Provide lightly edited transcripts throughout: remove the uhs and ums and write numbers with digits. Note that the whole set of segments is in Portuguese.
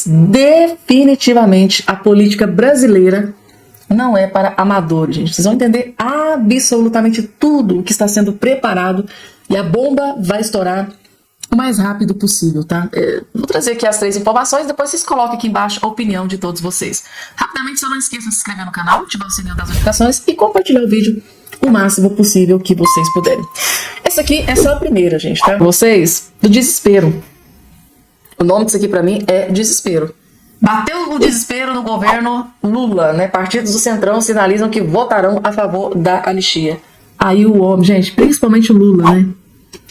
Senhores, definitivamente a política brasileira não é para amadores, gente. Vocês vão entender absolutamente tudo o que está sendo preparado e a bomba vai estourar o mais rápido possível, tá? Vou trazer aqui as 3 informações, depois vocês coloquem aqui embaixo a opinião de todos vocês. Rapidamente, só não esqueçam de se inscrever no canal, ativar o sininho das notificações e compartilhar o vídeo o máximo possível que vocês puderem. Essa aqui é só a primeira, gente, tá? Vocês, do desespero. O nome disso aqui pra mim é desespero. Bateu o desespero no governo Lula, né? Partidos do Centrão sinalizam que votarão a favor da anistia. Aí o homem, gente, principalmente o Lula, né?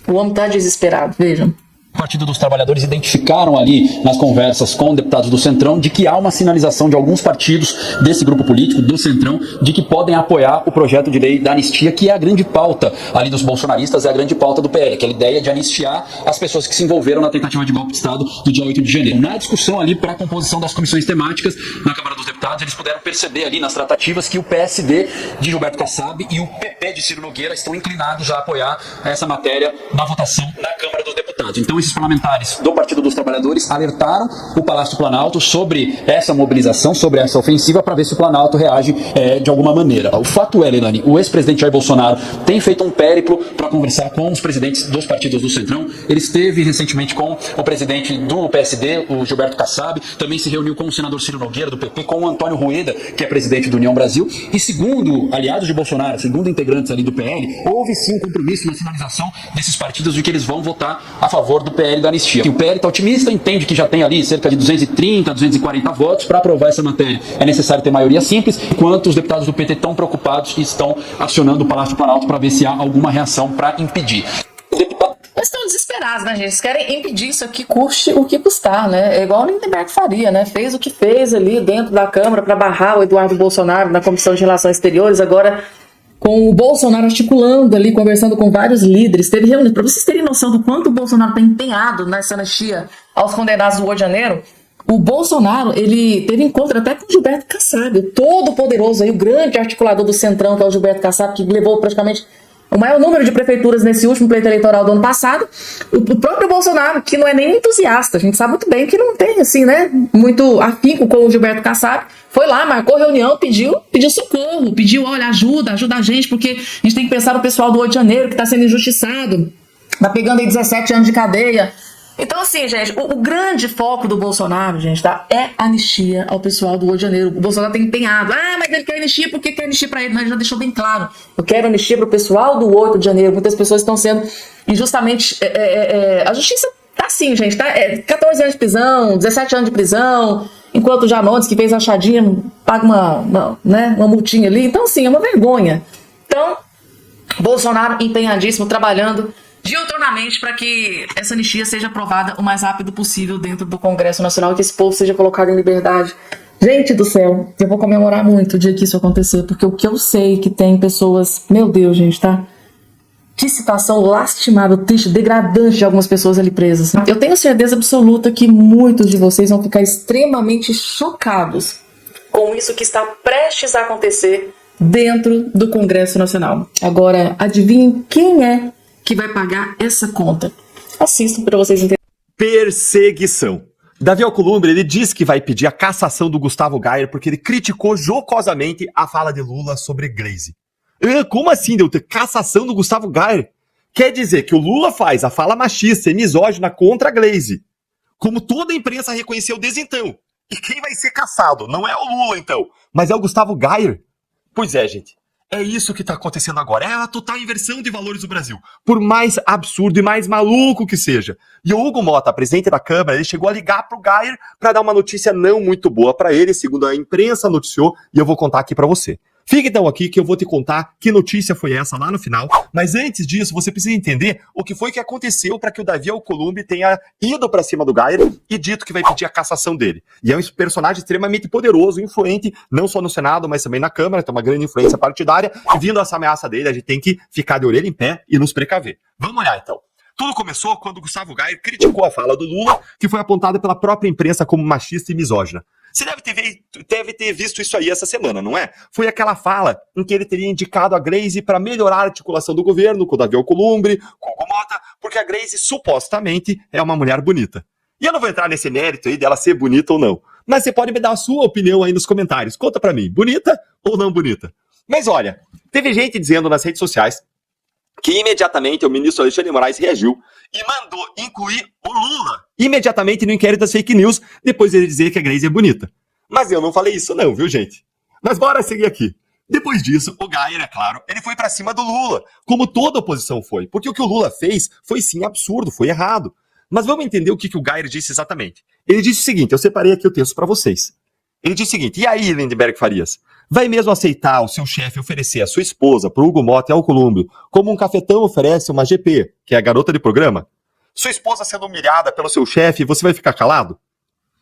O homem tá desesperado, vejam. O Partido dos Trabalhadores identificaram ali nas conversas com deputados do Centrão de que há uma sinalização de alguns partidos desse grupo político, do Centrão, de que podem apoiar o projeto de lei da anistia, que é a grande pauta ali dos bolsonaristas, é a grande pauta do PL, aquela ideia de anistiar as pessoas que se envolveram na tentativa de golpe de Estado do dia 8 de janeiro. Na discussão ali para a composição das comissões temáticas na Câmara dos Deputados, eles puderam perceber ali nas tratativas que o PSD de Gilberto Kassab e o PP de Ciro Nogueira estão inclinados a apoiar essa matéria na votação na Câmara dos Deputados. Então, esses parlamentares do Partido dos Trabalhadores alertaram o Palácio do Planalto sobre essa mobilização, sobre essa ofensiva, para ver se o Planalto reage de alguma maneira. O fato é, Leilani, o ex-presidente Jair Bolsonaro tem feito um périplo para conversar com os presidentes dos partidos do Centrão. Ele esteve recentemente com o presidente do PSD, o Gilberto Kassab, também se reuniu com o senador Ciro Nogueira, do PP, com o Antônio Rueda, que é presidente do União Brasil, e segundo aliados de Bolsonaro, segundo integrantes ali do PL, houve sim um compromisso na sinalização desses partidos de que eles vão votar a favor do PL da anistia. O PL está otimista, entende que já tem ali cerca de 230, 240 votos para aprovar essa matéria. É necessário ter maioria simples, enquanto os deputados do PT estão preocupados e estão acionando o Palácio do Planalto para ver se há alguma reação para impedir. Eles estão desesperados, né, gente? Eles querem impedir isso aqui, custe o que custar, né? É igual o Lindenberg faria, né? Fez o que fez ali dentro da Câmara para barrar o Eduardo Bolsonaro na Comissão de Relações Exteriores, agora com o Bolsonaro articulando ali, conversando com vários líderes, teve reunião. Para vocês terem noção do quanto o Bolsonaro está empenhado nessa anistia aos condenados do Rio de Janeiro, o Bolsonaro, ele teve encontro até com o Gilberto Kassab, o todo poderoso aí, o grande articulador do Centrão, que é o Gilberto Kassab, que levou praticamente o maior número de prefeituras nesse último pleito eleitoral do ano passado. O próprio Bolsonaro, que não é nem entusiasta, a gente sabe muito bem que não tem, assim, né, muito afinco com o Gilberto Kassab, foi lá, marcou reunião, pediu socorro, pediu, olha, ajuda a gente, porque a gente tem que pensar no pessoal do 8 de janeiro que está sendo injustiçado, tá pegando aí 17 anos de cadeia. Então, assim, gente, o grande foco do Bolsonaro, gente, tá, é anistia ao pessoal do 8 de janeiro. O Bolsonaro tá empenhado. Mas ele quer anistia, por que quer anistia pra ele? Mas ele já deixou bem claro. Eu quero anistia pro pessoal do 8 de janeiro. Muitas pessoas estão sendo injustamente... a justiça tá assim, gente, tá? 14 anos de prisão, 17 anos de prisão, enquanto o Janones, que fez a achadinha, paga uma multinha ali. Então, assim, é uma vergonha. Então, Bolsonaro empenhadíssimo, trabalhando diuturnamente para que essa anistia seja aprovada o mais rápido possível dentro do Congresso Nacional e que esse povo seja colocado em liberdade. Gente do céu, eu vou comemorar muito o dia que isso acontecer, porque o que eu sei que tem pessoas, meu Deus, gente, tá? Que situação lastimável, triste, degradante de algumas pessoas ali presas. Eu tenho certeza absoluta que muitos de vocês vão ficar extremamente chocados com isso que está prestes a acontecer dentro do Congresso Nacional. Agora, adivinhem quem é que vai pagar essa conta? Assistam para vocês entenderem. Perseguição. Davi Alcolumbre, ele diz que vai pedir a cassação do Gustavo Gayer porque ele criticou jocosamente a fala de Lula sobre Gleisi. Como assim, deu cassação do Gustavo Gayer? Quer dizer que o Lula faz a fala machista e misógina contra a Gleisi. Como toda a imprensa reconheceu desde então. E quem vai ser cassado? Não é o Lula, então, mas é o Gustavo Gayer. Pois é, gente. É isso que está acontecendo agora. É a total inversão de valores do Brasil. Por mais absurdo e mais maluco que seja. E o Hugo Mota, presidente da Câmara, ele chegou a ligar para o Gayer para dar uma notícia não muito boa para ele, segundo a imprensa noticiou, e eu vou contar aqui para você. Fique então aqui que eu vou te contar que notícia foi essa lá no final, mas antes disso você precisa entender o que foi que aconteceu para que o Davi Alcolumbre tenha ido para cima do Gayer e dito que vai pedir a cassação dele. E é um personagem extremamente poderoso, influente, não só no Senado, mas também na Câmara, tem uma grande influência partidária, e vindo essa ameaça dele, a gente tem que ficar de orelha em pé e nos precaver. Vamos olhar então. Tudo começou quando Gustavo Gayer criticou a fala do Lula, que foi apontada pela própria imprensa como machista e misógina. Você deve ter visto isso aí essa semana, não é? Foi aquela fala em que ele teria indicado a Gleisi para melhorar a articulação do governo com o Davi Alcolumbre, com o Hugo Mota, porque a Gleisi supostamente é uma mulher bonita. E eu não vou entrar nesse mérito aí dela ser bonita ou não. Mas você pode me dar a sua opinião aí nos comentários. Conta pra mim, bonita ou não bonita? Mas olha, teve gente dizendo nas redes sociais que imediatamente o ministro Alexandre de Moraes reagiu e mandou incluir o Lula imediatamente no inquérito das fake news, depois de ele dizer que a Gleisi é bonita. Mas eu não falei isso não, viu, gente? Mas bora seguir aqui. Depois disso, o Geyer, é claro, ele foi pra cima do Lula, como toda a oposição foi. Porque o que o Lula fez foi sim absurdo, foi errado. Mas vamos entender o que o Geyer disse exatamente. Ele disse o seguinte, eu separei aqui o texto pra vocês. Ele disse o seguinte, e aí, Lindenberg Farias? Vai mesmo aceitar o seu chefe oferecer a sua esposa pro Hugo Motta e ao Alcolumbre como um cafetão oferece uma GP, que é a garota de programa? Sua esposa sendo humilhada pelo seu chefe, você vai ficar calado?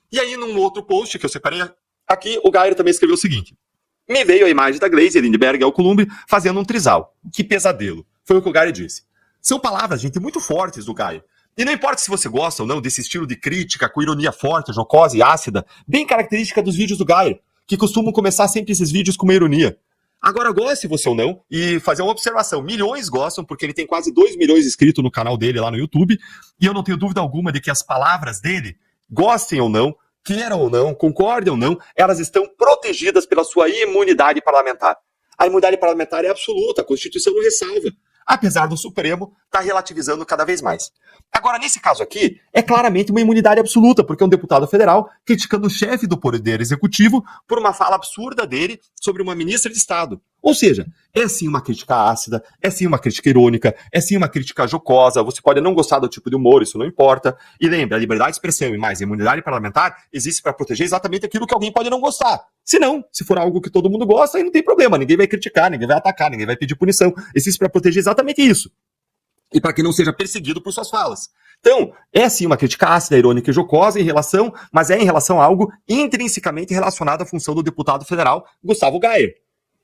E aí, num outro post que eu separei aqui, o Geyer também escreveu o seguinte. Me veio a imagem da Gleisi, Lindenberg e Alcolumbre fazendo um trisal. Que pesadelo. Foi o que o Geyer disse. São palavras, gente, muito fortes do Geyer. E não importa se você gosta ou não desse estilo de crítica com ironia forte, jocosa e ácida, bem característica dos vídeos do Geyer, que costumam começar sempre esses vídeos com uma ironia. Agora, goste você ou não, e fazer uma observação. Milhões gostam, porque ele tem quase 2 milhões inscritos no canal dele lá no YouTube, e eu não tenho dúvida alguma de que as palavras dele, gostem ou não, queiram ou não, concordem ou não, elas estão protegidas pela sua imunidade parlamentar. A imunidade parlamentar é absoluta, a Constituição não ressalva. Apesar do Supremo estar relativizando cada vez mais. Agora, nesse caso aqui, é claramente uma imunidade absoluta, porque é um deputado federal criticando o chefe do Poder Executivo por uma fala absurda dele sobre uma ministra de Estado. Ou seja, é sim uma crítica ácida, é sim uma crítica irônica, é sim uma crítica jocosa, você pode não gostar do tipo de humor, isso não importa. E lembre, a liberdade de expressão e mais a imunidade parlamentar existe para proteger exatamente aquilo que alguém pode não gostar. Se não, se for algo que todo mundo gosta, aí não tem problema, ninguém vai criticar, ninguém vai atacar, ninguém vai pedir punição. Existe para proteger exatamente isso. E para que não seja perseguido por suas falas. Então, é sim uma crítica ácida, irônica e jocosa em relação, mas é em relação a algo intrinsecamente relacionado à função do deputado federal Gustavo Geyer.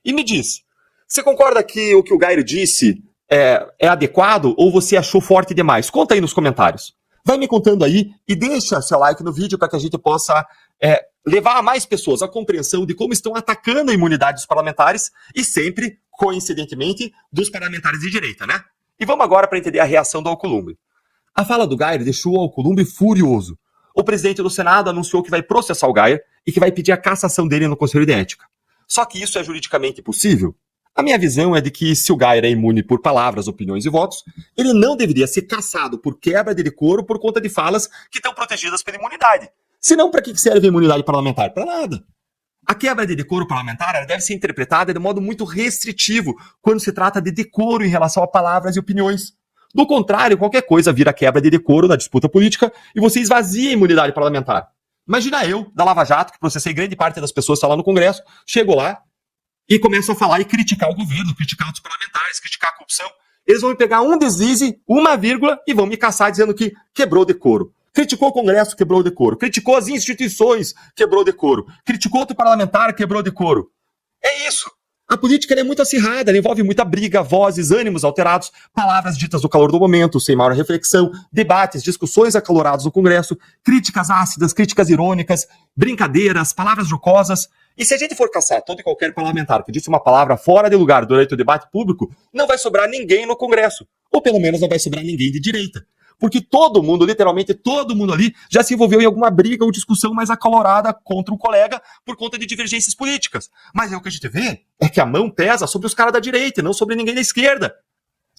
E me diz, você concorda que o Geyer disse é adequado ou você achou forte demais? Conta aí nos comentários. Vai me contando aí e deixa seu like no vídeo para que a gente possa levar a mais pessoas a compreensão de como estão atacando a imunidade dos parlamentares e sempre, coincidentemente, dos parlamentares de direita, né? E vamos agora para entender a reação do Alcolumbre. A fala do Geyer deixou o Alcolumbre furioso. O presidente do Senado anunciou que vai processar o Geyer e que vai pedir a cassação dele no Conselho de Ética. Só que isso é juridicamente possível? A minha visão é de que se o Geyer é imune por palavras, opiniões e votos, ele não deveria ser cassado por quebra de decoro por conta de falas que estão protegidas pela imunidade. Senão, para que serve a imunidade parlamentar? Para nada. A quebra de decoro parlamentar ela deve ser interpretada de modo muito restritivo quando se trata de decoro em relação a palavras e opiniões. Do contrário, qualquer coisa vira quebra de decoro na disputa política e você esvazia a imunidade parlamentar. Imagina eu, da Lava Jato, que processei grande parte das pessoas que estão lá no Congresso, chego lá e começo a falar e criticar o governo, criticar os parlamentares, criticar a corrupção. Eles vão me pegar um deslize, uma vírgula e vão me caçar dizendo que quebrou decoro. Criticou o Congresso, quebrou o decoro. Criticou as instituições, quebrou o decoro. Criticou outro parlamentar, quebrou o decoro. É isso. A política é muito acirrada, ela envolve muita briga, vozes, ânimos alterados, palavras ditas no calor do momento, sem maior reflexão, debates, discussões acaloradas no Congresso, críticas ácidas, críticas irônicas, brincadeiras, palavras jocosas. E se a gente for caçar todo e qualquer parlamentar que disse uma palavra fora de lugar durante o debate público, não vai sobrar ninguém no Congresso. Ou pelo menos não vai sobrar ninguém de direita. Porque todo mundo, literalmente todo mundo ali, já se envolveu em alguma briga ou discussão mais acalorada contra um colega por conta de divergências políticas. Mas o que a gente vê é que a mão pesa sobre os caras da direita e não sobre ninguém da esquerda.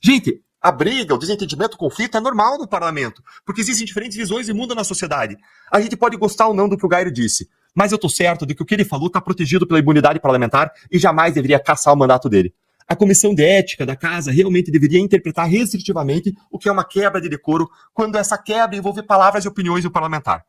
Gente, a briga, o desentendimento, o conflito é normal no parlamento, porque existem diferentes visões de mundo na sociedade. A gente pode gostar ou não do que o Geyer disse, mas eu tô certo de que o que ele falou está protegido pela imunidade parlamentar e jamais deveria cassar o mandato dele. A Comissão de Ética da Casa realmente deveria interpretar restritivamente o que é uma quebra de decoro quando essa quebra envolve palavras e opiniões do parlamentar.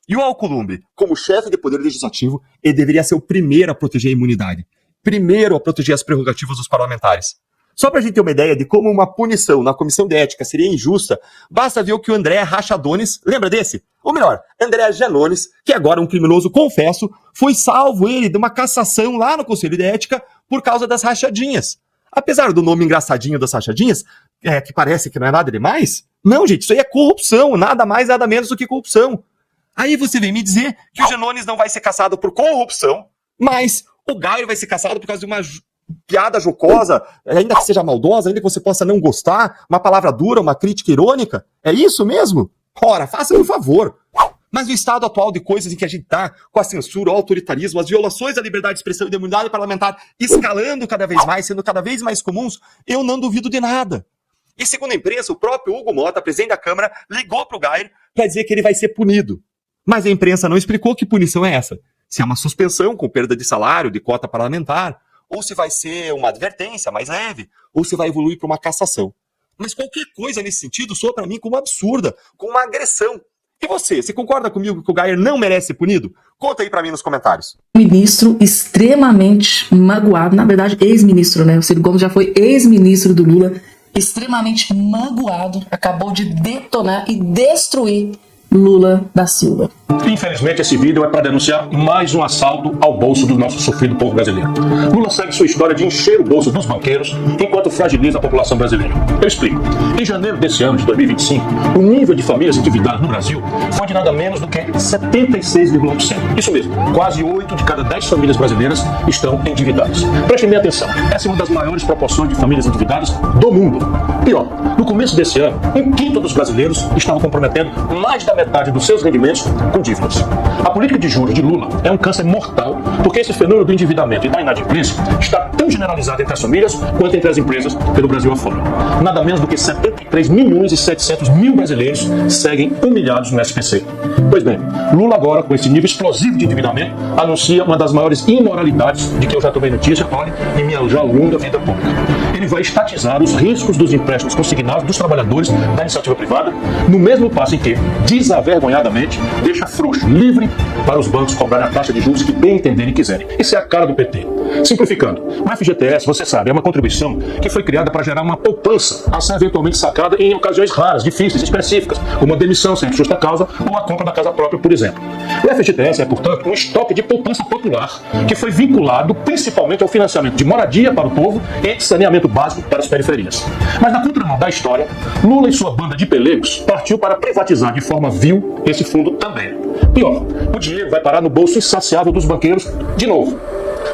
E o Alcolumbre, como chefe de poder legislativo, ele deveria ser o primeiro a proteger a imunidade, primeiro a proteger as prerrogativas dos parlamentares. Só para a gente ter uma ideia de como uma punição na Comissão de Ética seria injusta, basta ver o que o André Rachadones, lembra desse? Ou melhor, André Janones, que agora é um criminoso confesso, foi salvo ele de uma cassação lá no Conselho de Ética por causa das rachadinhas. Apesar do nome engraçadinho das rachadinhas, que parece que não é nada demais, não, gente, isso aí é corrupção, nada mais, nada menos do que corrupção. Aí você vem me dizer que o Janones não vai ser cassado por corrupção, mas o Geyer vai ser cassado por causa de uma piada jocosa, ainda que seja maldosa, ainda que você possa não gostar, uma palavra dura, uma crítica irônica? É isso mesmo? Ora, faça por favor. Mas no estado atual de coisas em que a gente está, com a censura, o autoritarismo, as violações à liberdade de expressão e da imunidade parlamentar escalando cada vez mais, sendo cada vez mais comuns, eu não duvido de nada. E segundo a imprensa, o próprio Hugo Mota, presidente da Câmara, ligou para o Gayer para dizer que ele vai ser punido. Mas a imprensa não explicou que punição é essa. Se é uma suspensão com perda de salário, de cota parlamentar, ou se vai ser uma advertência mais leve, ou se vai evoluir para uma cassação. Mas qualquer coisa nesse sentido soa para mim como absurda, como uma agressão. E você concorda comigo que o Gayer não merece ser punido? Conta aí para mim nos comentários. Ministro extremamente magoado, na verdade ex-ministro, né? O Ciro Gomes já foi ex-ministro do Lula, extremamente magoado, acabou de detonar e destruir Lula da Silva. Infelizmente, esse vídeo é para denunciar mais um assalto ao bolso do nosso sofrido povo brasileiro. Lula segue sua história de encher o bolso dos banqueiros enquanto fragiliza a população brasileira. Eu explico. Em janeiro desse ano, de 2025, o nível de famílias endividadas no Brasil foi de nada menos do que 76,1%. Isso mesmo, quase 8 de cada 10 famílias brasileiras estão endividadas. Prestem bem atenção, essa é uma das maiores proporções de famílias endividadas do mundo. Pior, no começo desse ano, 1/5 dos brasileiros estavam comprometendo mais da metade dos seus rendimentos com dívidas. A política de juros de Lula é um câncer mortal, porque esse fenômeno do endividamento e da inadimplência está tão generalizado entre as famílias quanto entre as empresas pelo Brasil afora. Nada menos do que 73 milhões e 700 mil brasileiros seguem humilhados no SPC. Pois bem, Lula agora, com esse nível explosivo de endividamento, anuncia uma das maiores imoralidades de que eu já tomei notícia, olha, em minha já longa vida pública. Ele vai estatizar os riscos dos empréstimos consignados dos trabalhadores da iniciativa privada, no mesmo passo em que, desavergonhadamente, deixa frouxo, livre para os bancos cobrarem a taxa de juros que bem entenderem e quiserem. Isso é a cara do PT. Simplificando, o FGTS, você sabe, é uma contribuição que foi criada para gerar uma poupança a ser eventualmente sacada em ocasiões raras, difíceis, específicas, como a demissão sem justa causa ou a compra da casa própria, por exemplo. O FGTS é, portanto, um estoque de poupança popular que foi vinculado principalmente ao financiamento de moradia para o povo e saneamento básico para as periferias. Mas na contramão da história, Lula e sua banda de pelegos partiu para privatizar de forma vil esse fundo também. Pior, o dinheiro vai parar no bolso insaciável dos banqueiros de novo.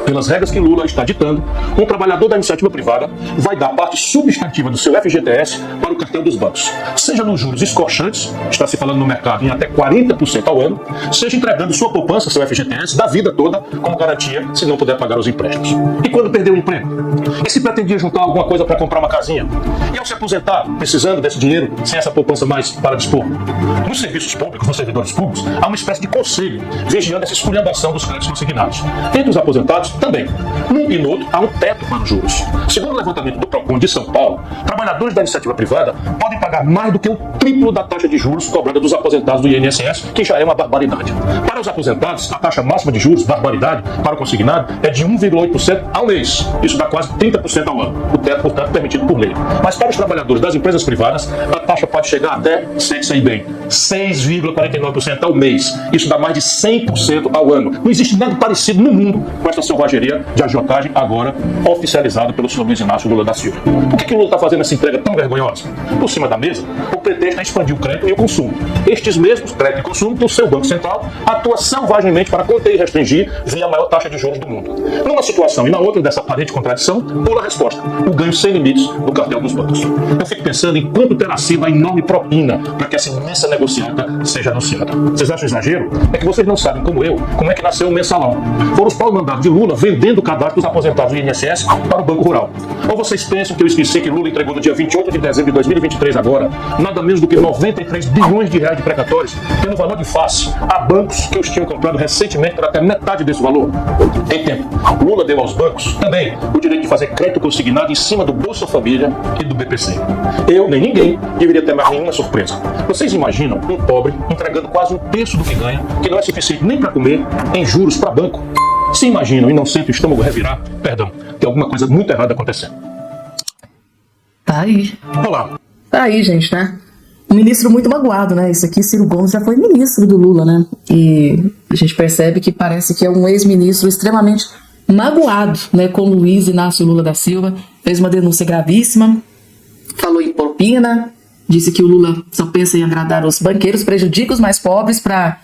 Pelas regras que Lula está ditando, um trabalhador da iniciativa privada vai dar parte substantiva do seu FGTS para o cartão dos bancos, seja nos juros escorchantes, está se falando no mercado em até 40% ao ano, seja entregando sua poupança, seu FGTS, da vida toda, como garantia se não puder pagar os empréstimos. E quando perder o emprego? E se pretendia juntar alguma coisa para comprar uma casinha? E ao se aposentar, precisando desse dinheiro, sem essa poupança mais para dispor? Nos serviços públicos, nos servidores públicos, há uma espécie de conselho vigiando essa esculhambação dos créditos consignados. Entre os aposentados, também. Num e no outro, há um teto para os juros. Segundo o levantamento do PROCON de São Paulo, trabalhadores da iniciativa privada podem pagar mais do que o triplo da taxa de juros cobrada dos aposentados do INSS, que já é uma barbaridade. Para os aposentados, a taxa máxima de juros, barbaridade, para o consignado, é de 1,8% ao mês. Isso dá quase 30% ao ano. O teto, portanto, permitido por lei. Mas para os trabalhadores das empresas privadas, a taxa pode chegar até, sente-se aí bem, 6,49% ao mês. Isso dá mais de 100% ao ano. Não existe nada parecido no mundo com essa selvageria de agiotagem agora oficializada pelo senhor Luiz Inácio Lula da Silva. Por que o Lula está fazendo essa entrega tão vergonhosa? Por cima da mesa, o pretexto é expandir o crédito e o consumo. Estes mesmos, crédito e consumo, do seu Banco Central, atua selvagemente para conter e restringir via a maior taxa de juros do mundo. Numa situação e na outra dessa aparente contradição, pula a resposta: o ganho sem limites do cartel dos bancos. Eu fico pensando em quanto terá sido a enorme propina para que essa imensa negociata seja anunciada. Vocês acham exagero? É que vocês não sabem, como eu, como é que nasceu o mensalão. Foram os pau-mandados de Lula vendendo o cadastro dos aposentados do INSS para o Banco Rural. Ou vocês pensam que eu esqueci que Lula entregou no dia 28 de dezembro de 2023 agora, nada menos do que 93 bilhões de reais de precatórios, pelo valor de face, a bancos que os tinham comprado recentemente por até metade desse valor? Em tempo, Lula deu aos bancos também o direito de fazer crédito consignado em cima do Bolsa Família e do BPC. Eu, nem ninguém, deveria ter mais nenhuma surpresa. Vocês imaginam um pobre entregando quase um terço do que ganha, que não é suficiente nem para comer, em juros para banco? Se imaginam e não sentem o estômago revirar, perdão, tem alguma coisa muito errada acontecendo. Tá aí. Olá. Tá aí, gente, né? Um ministro muito magoado, né? Isso aqui, Ciro Gomes já foi ministro do Lula, né? E a gente percebe que parece que é um ex-ministro extremamente magoado, né? Com Luiz Inácio Lula da Silva. Fez uma denúncia gravíssima, falou em propina, disse que o Lula só pensa em agradar os banqueiros, prejudica os mais pobres para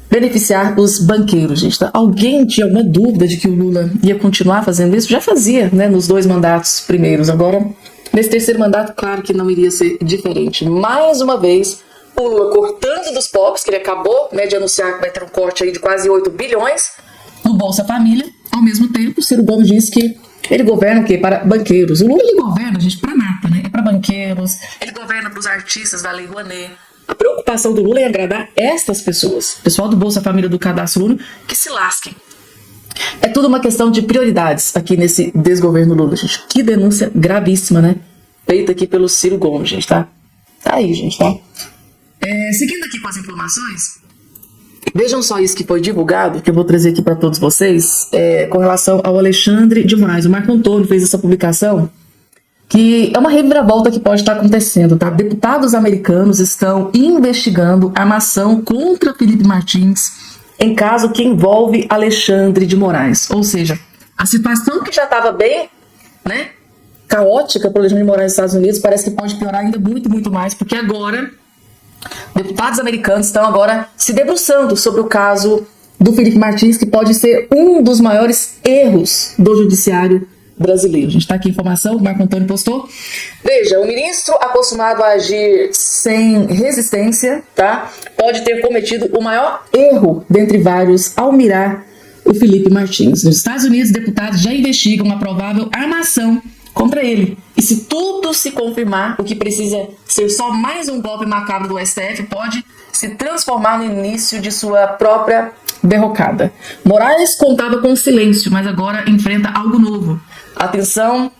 beneficiar os banqueiros, gente. Alguém tinha alguma dúvida de que o Lula ia continuar fazendo isso? Já fazia, né? Nos 2 mandatos primeiros. Agora, nesse terceiro mandato, claro que não iria ser diferente. Mais uma vez, o Lula cortando dos pobres, que ele acabou, né, de anunciar que vai ter um corte aí de quase 8 bilhões no Bolsa Família. Ao mesmo tempo, o Ciro Gomes disse que ele governa o quê? Para banqueiros. O Lula, ele governa, gente, para nata, né? É para banqueiros, ele governa para os artistas da Lei Rouanet. A preocupação do Lula é agradar estas pessoas, pessoal do Bolsa Família, do Cadastro Único, que se lasquem. É tudo uma questão de prioridades aqui nesse desgoverno Lula, gente. Que denúncia gravíssima, né? Feita aqui pelo Ciro Gomes, gente, tá? Tá aí, gente, tá? Seguindo aqui com as informações, vejam só isso que foi divulgado, que eu vou trazer aqui para todos vocês, com relação ao Alexandre de Moraes. O Marco Antônio fez essa publicação, que é uma reviravolta que pode estar acontecendo, tá? Deputados americanos estão investigando armação contra Felipe Martins em caso que envolve Alexandre de Moraes. Ou seja, a situação que já estava bem, né, caótica para o Alexandre de Moraes nos Estados Unidos parece que pode piorar ainda muito, muito mais, porque agora deputados americanos estão agora se debruçando sobre o caso do Felipe Martins, que pode ser um dos maiores erros do judiciário brasileiro. A gente está aqui a informação, o Marco Antônio postou. Veja, o ministro, acostumado a agir sem resistência, tá, pode ter cometido o maior erro dentre vários ao mirar o Felipe Martins. Nos Estados Unidos, deputados já investigam uma provável armação contra ele. E se tudo se confirmar, o que precisa ser só mais um golpe macabro do STF pode se transformar no início de sua própria derrocada. Moraes contava com silêncio, mas agora enfrenta algo novo. Atenção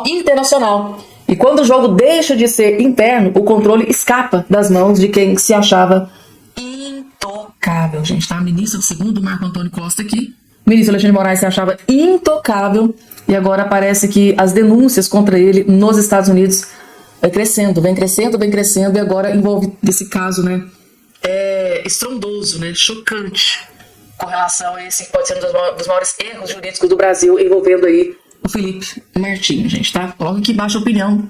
internacional. E quando o jogo deixa de ser interno, o controle escapa das mãos de quem se achava intocável. Gente, tá? Ministro, segundo Marco Antônio Costa aqui, o ministro Alexandre de Moraes se achava intocável e agora parece que as denúncias contra ele nos Estados Unidos vem crescendo e agora envolve esse caso, né, estrondoso, né, chocante, com relação a esse que pode ser um dos maiores erros jurídicos do Brasil, envolvendo aí o Felipe Martins, gente, tá? Coloca aqui embaixo a opinião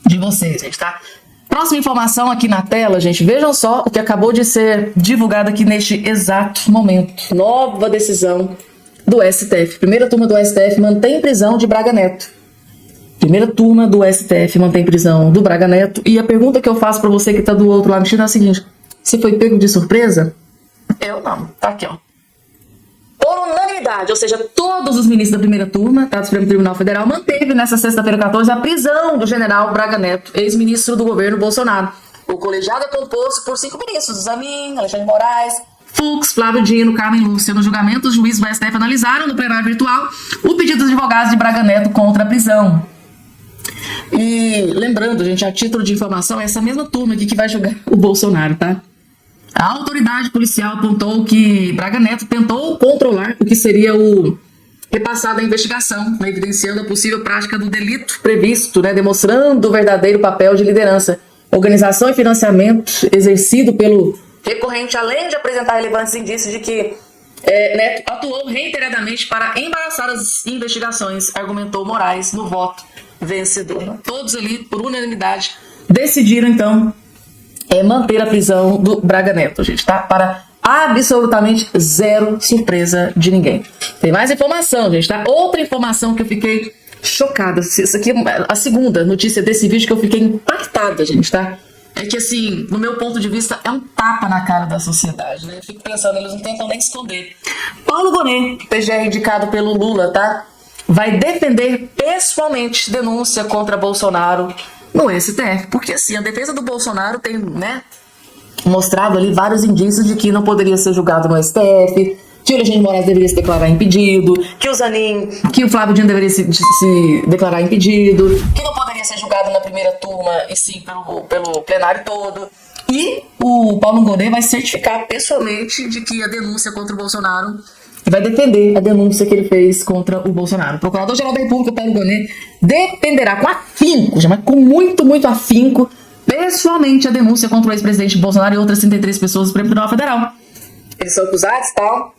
de vocês, gente, tá? Próxima informação aqui na tela, gente, vejam só o que acabou de ser divulgado aqui neste exato momento. Nova decisão do STF. Primeira turma do STF mantém prisão de Braga Neto. Primeira turma do STF mantém prisão do Braga Neto. E a pergunta que eu faço pra você que tá do outro lado é a seguinte: você foi pego de surpresa? Eu não. Tá aqui, ó. Por unanimidade, ou seja, todos os ministros da primeira turma, tá, do Supremo Tribunal Federal, manteve nessa sexta-feira 14 a prisão do general Braga Neto, ex-ministro do governo Bolsonaro. O colegiado é composto por 5 ministros: Zanin, Alexandre de Moraes, Fux, Flávio Dino, Carmen Lúcia. No julgamento, os juízes do STF analisaram no plenário virtual o pedido dos advogados de Braga Neto contra a prisão. E lembrando, gente, a título de informação, é essa mesma turma aqui que vai julgar o Bolsonaro, tá? A autoridade policial apontou que Braga Neto tentou controlar o que seria o repassado da investigação, né, evidenciando a possível prática do delito previsto, né, demonstrando o verdadeiro papel de liderança, organização e financiamento exercido pelo recorrente, além de apresentar relevantes indícios de que Neto atuou reiteradamente para embaraçar as investigações, argumentou Moraes no voto vencedor. Todos ali, por unanimidade, decidiram, então, manter a prisão do Braga Neto, gente, tá? Para absolutamente zero surpresa de ninguém. Tem mais informação, gente, tá? Outra informação que eu fiquei chocada. Isso aqui é a segunda notícia desse vídeo que eu fiquei impactada, gente, tá? É que, assim, no meu ponto de vista, é um tapa na cara da sociedade, né? Eu fico pensando, eles não tentam nem esconder. Paulo Gonet, PGR indicado pelo Lula, tá? Vai defender pessoalmente denúncia contra Bolsonaro no STF. Porque, assim, a defesa do Bolsonaro tem, né, mostrado ali vários indícios de que não poderia ser julgado no STF, que o Alexandre de Moraes deveria se declarar impedido, que o Zanin, que o Flávio Dino deveria se declarar impedido, que não poderia ser julgado na primeira turma e sim pelo plenário todo. E o Paulo Gonet vai certificar pessoalmente de que a denúncia contra o Bolsonaro vai defender a denúncia que ele fez contra o Bolsonaro. O Procurador-Geral da República, Paulo Gonet, defenderá com afinco, mas com muito, muito afinco, pessoalmente a denúncia contra o ex-presidente Bolsonaro e outras 33 pessoas do Supremo Tribunal Federal. Eles são acusados, tal,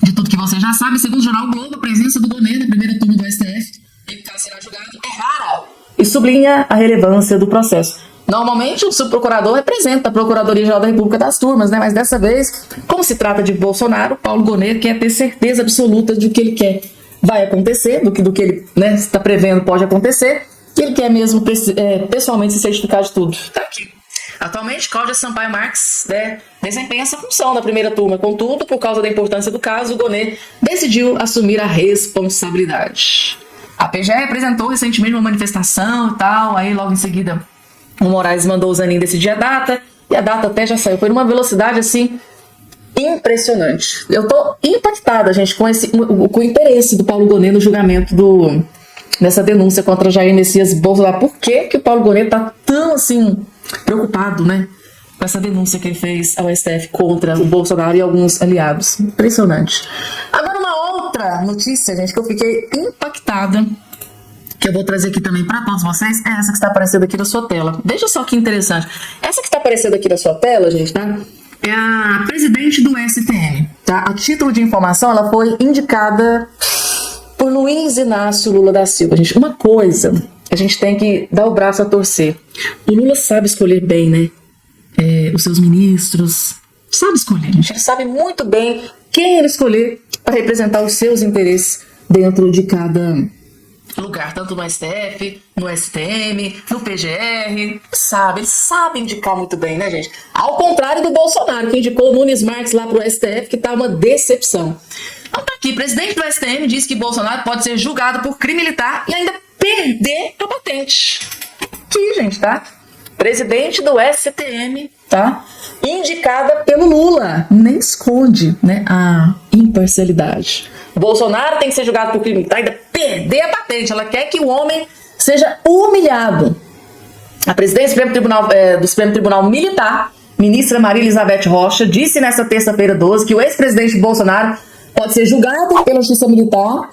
de tudo que você já sabe. Segundo o jornal Globo, a presença do Gonet na primeira turma do STF, ele será julgado, é rara, e sublinha a relevância do processo. Normalmente, o subprocurador representa a Procuradoria-Geral da República das turmas, né? Mas dessa vez, como se trata de Bolsonaro, Paulo Gonet quer ter certeza absoluta de que ele quer vai acontecer, do que ele, né, está prevendo pode acontecer, que ele quer mesmo pessoalmente se certificar de tudo. Tá aqui. Atualmente, Cláudia Sampaio Marques, né, desempenha essa função na primeira turma. Contudo, por causa da importância do caso, o Gonê decidiu assumir a responsabilidade. A PGE representou recentemente uma manifestação e tal, aí logo em seguida o Moraes mandou o Zanin decidir a data, e a data até já saiu. Foi numa velocidade, assim, impressionante. Eu tô impactada, gente, com o interesse do Paulo Gonê no julgamento nessa denúncia contra Jair Messias Bolsonaro. Por que o Paulo Gonê tá tão, assim, preocupado, né, com essa denúncia que ele fez ao STF contra o Bolsonaro e alguns aliados? Impressionante. Agora, uma outra notícia, gente, que eu fiquei impactada, que eu vou trazer aqui também para todos vocês, é essa que está aparecendo aqui na sua tela. Veja só que interessante. Essa que está aparecendo aqui na sua tela, gente, tá? É a presidente do STM, tá? A título de informação, ela foi indicada por Luiz Inácio Lula da Silva. Gente, uma coisa, a gente tem que dar o braço a torcer. O Lula sabe escolher bem, né? Os seus ministros. Sabe escolher, gente. Ele sabe muito bem quem ele escolher para representar os seus interesses dentro de cada lugar, tanto no STF, no STM, no PGR. Ele sabe indicar muito bem, né, gente? Ao contrário do Bolsonaro, que indicou o Nunes Marques lá pro STF, que tá uma decepção. Então tá aqui, presidente do STM diz que Bolsonaro pode ser julgado por crime militar e ainda perder a patente. Aqui, gente, tá? Presidente do STM, tá? Indicada pelo Lula. Nem esconde, né, a imparcialidade. Bolsonaro tem que ser julgado por crime militar e ainda perder a patente. Ela quer que o homem seja humilhado. A presidente do Supremo Tribunal Militar, ministra Maria Elizabeth Rocha, disse nesta terça-feira 12 que o ex-presidente Bolsonaro pode ser julgado pela justiça militar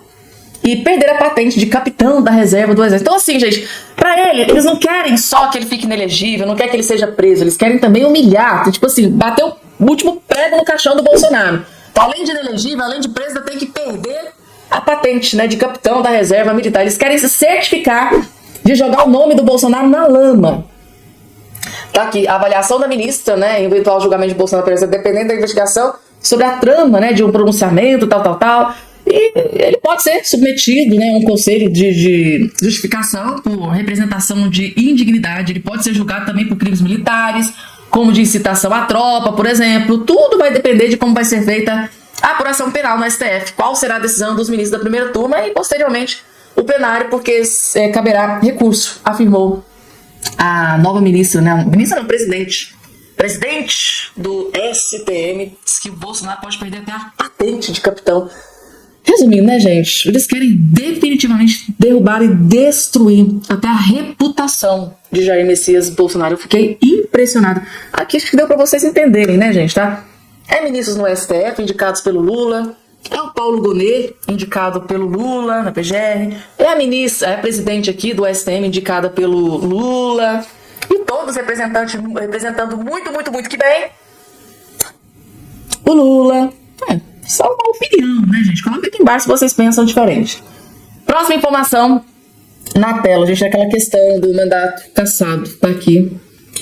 e perder a patente de capitão da reserva do exército. Então, assim, gente, pra eles não querem só que ele fique inelegível, não quer que ele seja preso, eles querem também humilhar, tipo assim, bater o último prego no caixão do Bolsonaro. Então, além de inelegível, além de preso, ainda tem que perder a patente, né, de capitão da reserva militar. Eles querem se certificar de jogar o nome do Bolsonaro na lama. Tá aqui, a avaliação da ministra, né, em eventual julgamento de Bolsonaro, dependendo da investigação, sobre a trama, né, de um pronunciamento, tal. E ele pode ser submetido, né, a um conselho de justificação por representação de indignidade. Ele pode ser julgado também por crimes militares, como de incitação à tropa, por exemplo. Tudo vai depender de como vai ser feita a apuração penal no STF. Qual será a decisão dos ministros da primeira turma e, posteriormente, o plenário, porque caberá recurso, afirmou a nova ministra, né? Ministra não, presidente do STM, diz que o Bolsonaro pode perder até a patente de capitão. Resumindo, né, gente? Eles querem definitivamente derrubar e destruir até a reputação de Jair Messias Bolsonaro. Eu fiquei impressionada. Aqui acho que deu pra vocês entenderem, né, gente, tá? Ministros no STF indicados pelo Lula. É o Paulo Gonê, indicado pelo Lula na PGR. É a ministra, é a presidente aqui do STM, indicada pelo Lula. E todos representando muito que bem o Lula. Só uma opinião, né, gente? Coloca aqui embaixo se vocês pensam diferente. Próxima informação na tela, gente, é aquela questão do mandato cassado. Tá aqui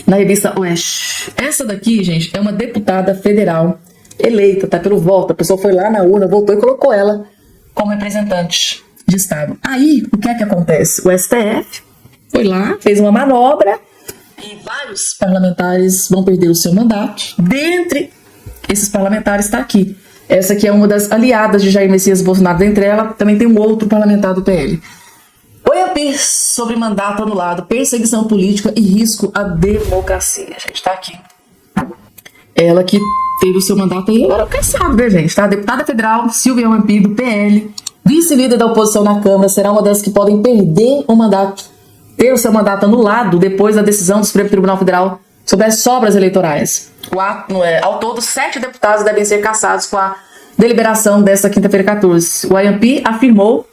na revista Oeste. Essa daqui, gente, é uma deputada federal eleita, tá, pelo voto. A pessoa foi lá na urna, votou e colocou ela como representante de Estado. Aí, o que é que acontece? O STF foi lá, fez uma manobra e vários parlamentares vão perder o seu mandato. Dentre esses parlamentares está aqui. Essa aqui é uma das aliadas de Jair Messias Bolsonaro. Dentre ela, também tem um outro parlamentar do PL. OIAP sobre mandato anulado, perseguição política e risco à democracia. A gente tá aqui. Ela que teve o seu mandato aí, agora cansado, né, gente? Tá? A deputada federal Silvia OIAP, do PL, vice-líder da oposição na Câmara, será uma das que podem perder o mandato, ter o seu mandato anulado depois da decisão do Supremo Tribunal Federal sobre as sobras eleitorais. Ao todo, 7 deputados devem ser cassados com a deliberação desta quinta-feira 14. O OIAP afirmou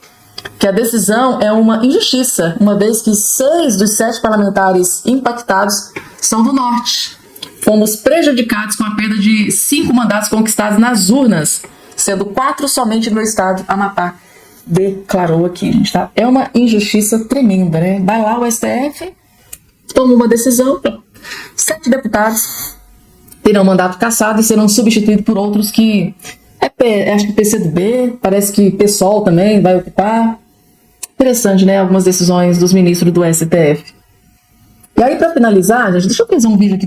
que a decisão é uma injustiça, uma vez que 6 dos 7 parlamentares impactados são do Norte. Fomos prejudicados com a perda de 5 mandatos conquistados nas urnas, sendo 4 somente no meu estado, Amapá, declarou aqui, gente, tá? É uma injustiça tremenda, né? Vai lá o STF, toma uma decisão, 7 deputados terão mandato cassado e serão substituídos por outros que acho que PCdoB, parece que PSOL também vai ocupar. Interessante, né? Algumas decisões dos ministros do STF. E aí, para finalizar, gente, deixa eu fazer um vídeo aqui pra